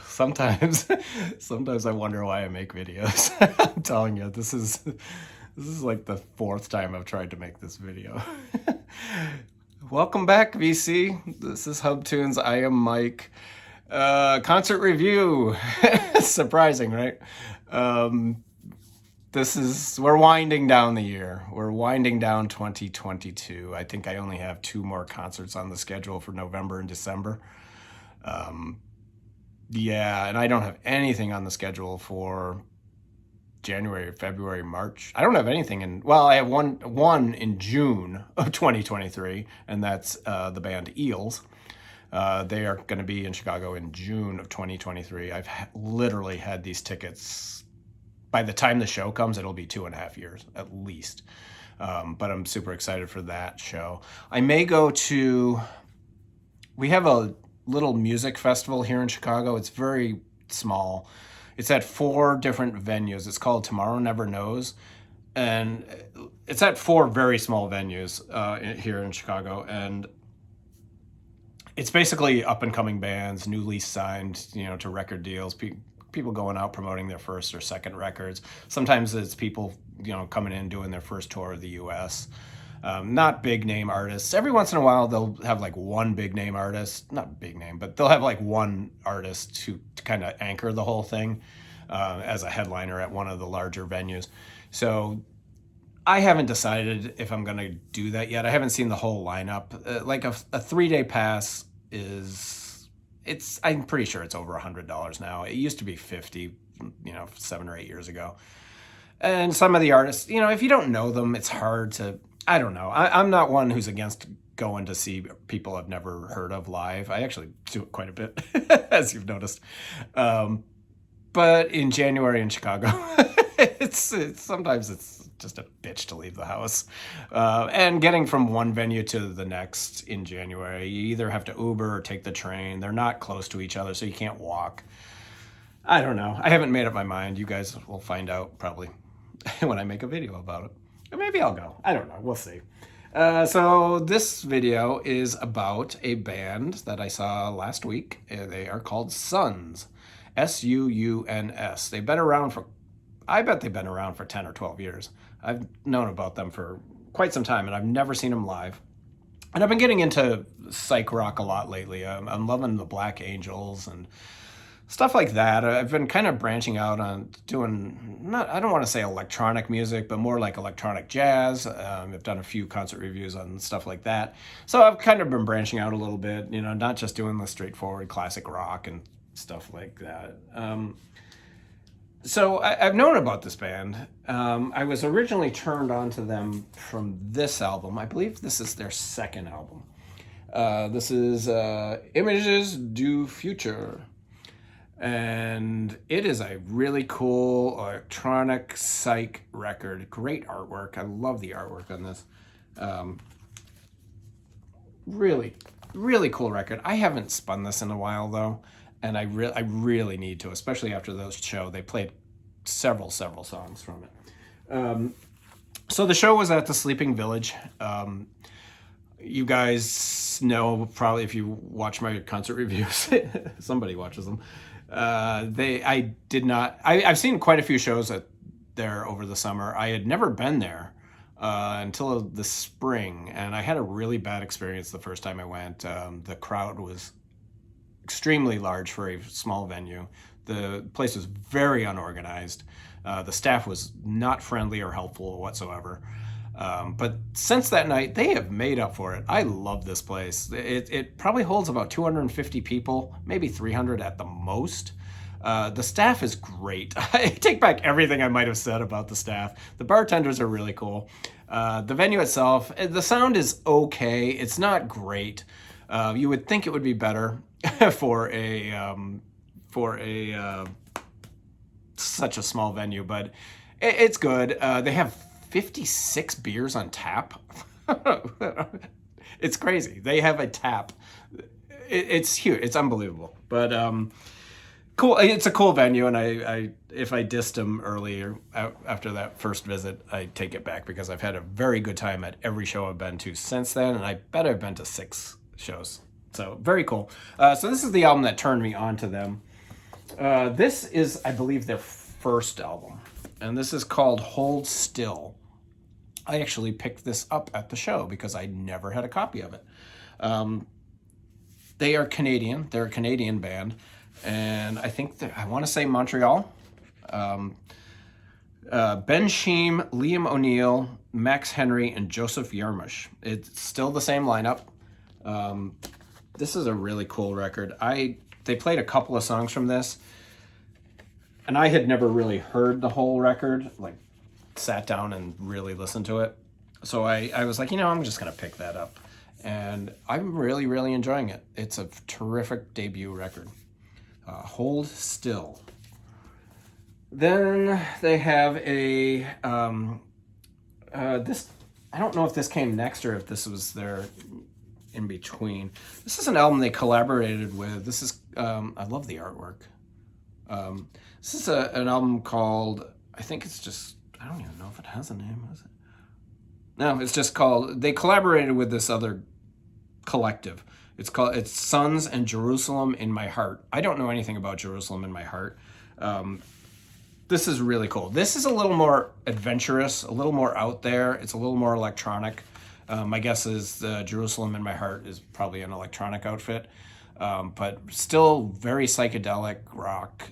Sometimes, sometimes I wonder why I make videos. I'm telling you, this is like the fourth time I've tried to make this video. Welcome back, VC. This is Hub Tunes. I am Mike. Concert review. Surprising, right? Um, we're winding down the year. We're winding down 2022. I think I only have two more concerts on the schedule for November and December. Yeah, and I don't have anything on the schedule for January, February, March. I don't have anything well, I have one in June of 2023, and that's the band Eels. They are going to be in Chicago in June of 2023. I've literally had these tickets. By the time the show comes, it'll be 2.5 years at least. But I'm super excited for that show. I may go to. We have a little music festival here in Chicago. It's very small. It's at 4 different venues. It's called Tomorrow Never Knows. And it's at 4 very small venues here in Chicago. And it's basically up and coming bands, newly signed, to record deals, people going out promoting their first or second records. Sometimes it's people, coming in doing their first tour of the U.S. Not big name artists. Every once in a while, they'll have like one big name artist, not big name, but they'll have like one artist to kind of anchor the whole thing as a headliner at one of the larger venues. So I haven't decided if I'm going to do that yet. I haven't seen the whole lineup. Like a 3-day pass I'm pretty sure it's over $100 now. It used to be 50, 7 or 8 years ago. And some of the artists, if you don't know them, it's hard to, I don't know. I'm not one who's against going to see people I've never heard of live. I actually do it quite a bit, as you've noticed. But in January in Chicago, sometimes it's just a bitch to leave the house. And getting from one venue to the next in January, you either have to Uber or take the train. They're not close to each other, so you can't walk. I don't know. I haven't made up my mind. You guys will find out probably when I make a video about it. Or maybe I'll go. I don't know. We'll see. So this video is about a band that I saw last week. They are called Suuns. Suuns. They've been around I bet they've been around for 10 or 12 years. I've known about them for quite some time, and I've never seen them live. And I've been getting into psych rock a lot lately. I'm loving the Black Angels and stuff like that. I've been kind of branching out on doing, I don't want to say electronic music, but more like electronic jazz. I've done a few concert reviews on stuff like that. So I've kind of been branching out a little bit, not just doing the straightforward classic rock and stuff like that. So I've known about this band. I was originally turned on to them from this album. I believe this is their second album. This is Images du Future. And it is a really cool electronic psych record. Great artwork. I love the artwork on this. Really, really cool record. I haven't spun this in a while, though. And I really need to, especially after those show. They played several songs from it. So the show was at the Sleeping Village. You guys know probably if you watch my concert reviews, somebody watches them. I've seen quite a few shows there over the summer. I had never been there until the spring, and I had a really bad experience the first time I went. The crowd was extremely large for a small venue. The place was very unorganized. The staff was not friendly or helpful whatsoever. But since that night, they have made up for it. I love this place. It probably holds about 250 people, maybe 300 at the most. The staff is great. I take back everything I might have said about the staff. The bartenders are really cool. The venue itself, the sound is okay. It's not great. You would think it would be better for such a small venue, but it's good. They have 56 beers on tap. It's crazy. They have a tap. It's huge. It's unbelievable. But cool. It's a cool venue, and I if I dissed them earlier after that first visit, I take it back because I've had a very good time at every show I've been to since then, and I bet I've been to 6 shows So very cool. So this is the album that turned me on to them. This is, I believe, their first album, and this is called Hold Still. I actually picked this up at the show because I never had a copy of it. They are Canadian. They're a Canadian band, and I think I want to say Montreal. Ben Sheem, Liam O'Neill, Max Henry, and Joseph Yarmush. It's still the same lineup. This is a really cool record. They played a couple of songs from this, and I had never really heard the whole record, like sat down and really listened to it. So I was like, I'm just going to pick that up. And I'm really, really enjoying it. It's a terrific debut record. Hold Still. Then they have a, this, I don't know if this came next or if this was their in between. This is an album they collaborated with. This is, I love the artwork. This is an album called, I think it's just, I don't even know if it has a name, is it? No, it's just called, they collaborated with this other collective. It's Suuns and Jerusalem in My Heart. I don't know anything about Jerusalem in My Heart. This is really cool. This is a little more adventurous, a little more out there. It's a little more electronic. My guess is Jerusalem in My Heart is probably an electronic outfit, but still very psychedelic rock.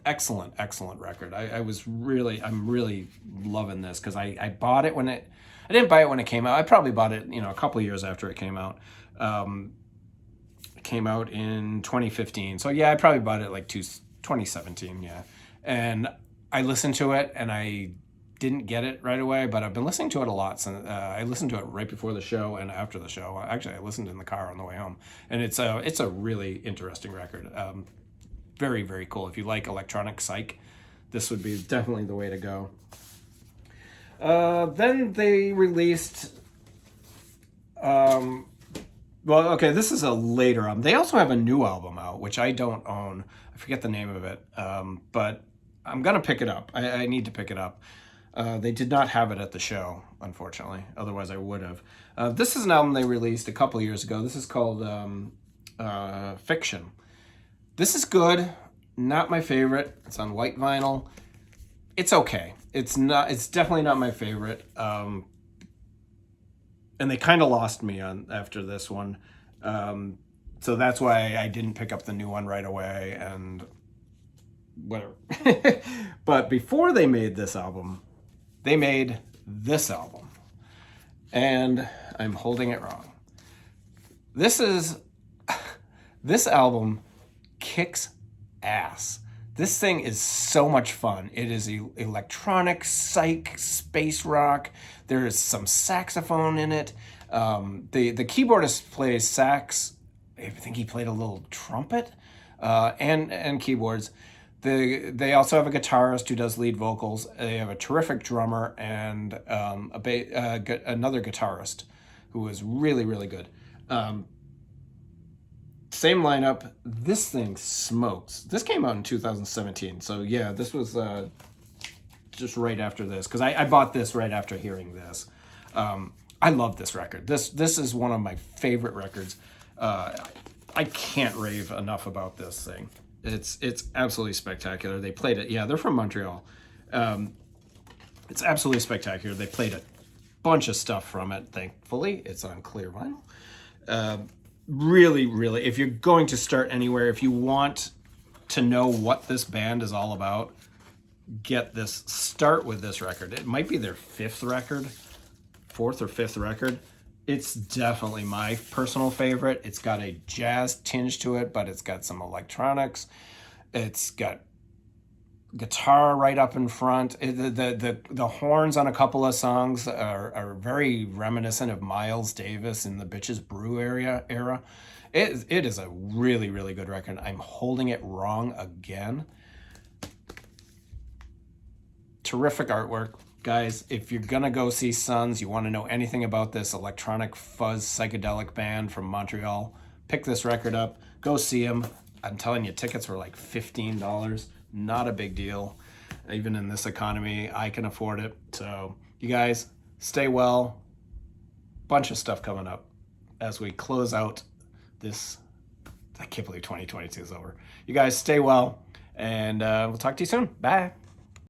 Excellent record. I'm really loving this because I bought it I didn't buy it when it came out. I probably bought it, a couple of years after it came out. It came out in 2015. So yeah, I probably bought it like 2017. Yeah. And I listened to it and I didn't get it right away, but I've been listening to it a lot since I listened to it right before the show and after the show. Actually, I listened in the car on the way home, and it's a really interesting record. Very, very cool. If you like electronic psych, this would be definitely the way to go. Then they released, this is a later album. They also have a new album out, which I don't own. I forget the name of it, but I'm going to pick it up. I need to pick it up. They did not have it at the show, unfortunately. Otherwise, I would have. This is an album they released a couple years ago. This is called Fiction. This is good. Not my favorite. It's on white vinyl. It's okay. It's definitely not my favorite. And they kind of lost me after this one. So that's why I didn't pick up the new one right away and whatever. But before they made this album, they made this album. And I'm holding it wrong. This album kicks ass. This thing is so much fun. It is electronic, psych, space rock. There is some saxophone in it. The keyboardist plays sax. I think he played a little trumpet and keyboards. They also have a guitarist who does lead vocals. They have a terrific drummer and another guitarist who is really, really good. Same lineup. This thing smokes. This came out in 2017. So yeah, this was just right after this because I bought this right after hearing this. I love this record. This is one of my favorite records. I can't rave enough about this thing. It's absolutely spectacular. They played it. Yeah, they're from Montreal. It's absolutely spectacular. They played a bunch of stuff from it. Thankfully, it's on clear vinyl. Really, really, if you're going to start anywhere, if you want to know what this band is all about, get this. Start with this record. It might be their fourth or fifth record. It's definitely my personal favorite. It's got a jazz tinge to it, but it's got some electronics. It's got guitar right up in front. The horns on a couple of songs are very reminiscent of Miles Davis in the Bitches Brew era. It is a really, really good record. I'm holding it wrong again. Terrific artwork. Guys, if you're going to go see Suuns, you want to know anything about this electronic fuzz psychedelic band from Montreal, pick this record up. Go see them. I'm telling you, tickets were like $15. Not a big deal. Even in this economy, I can afford it. So you guys, stay well. Bunch of stuff coming up as we close out I can't believe 2022 is over. You guys stay well, and we'll talk to you soon. Bye.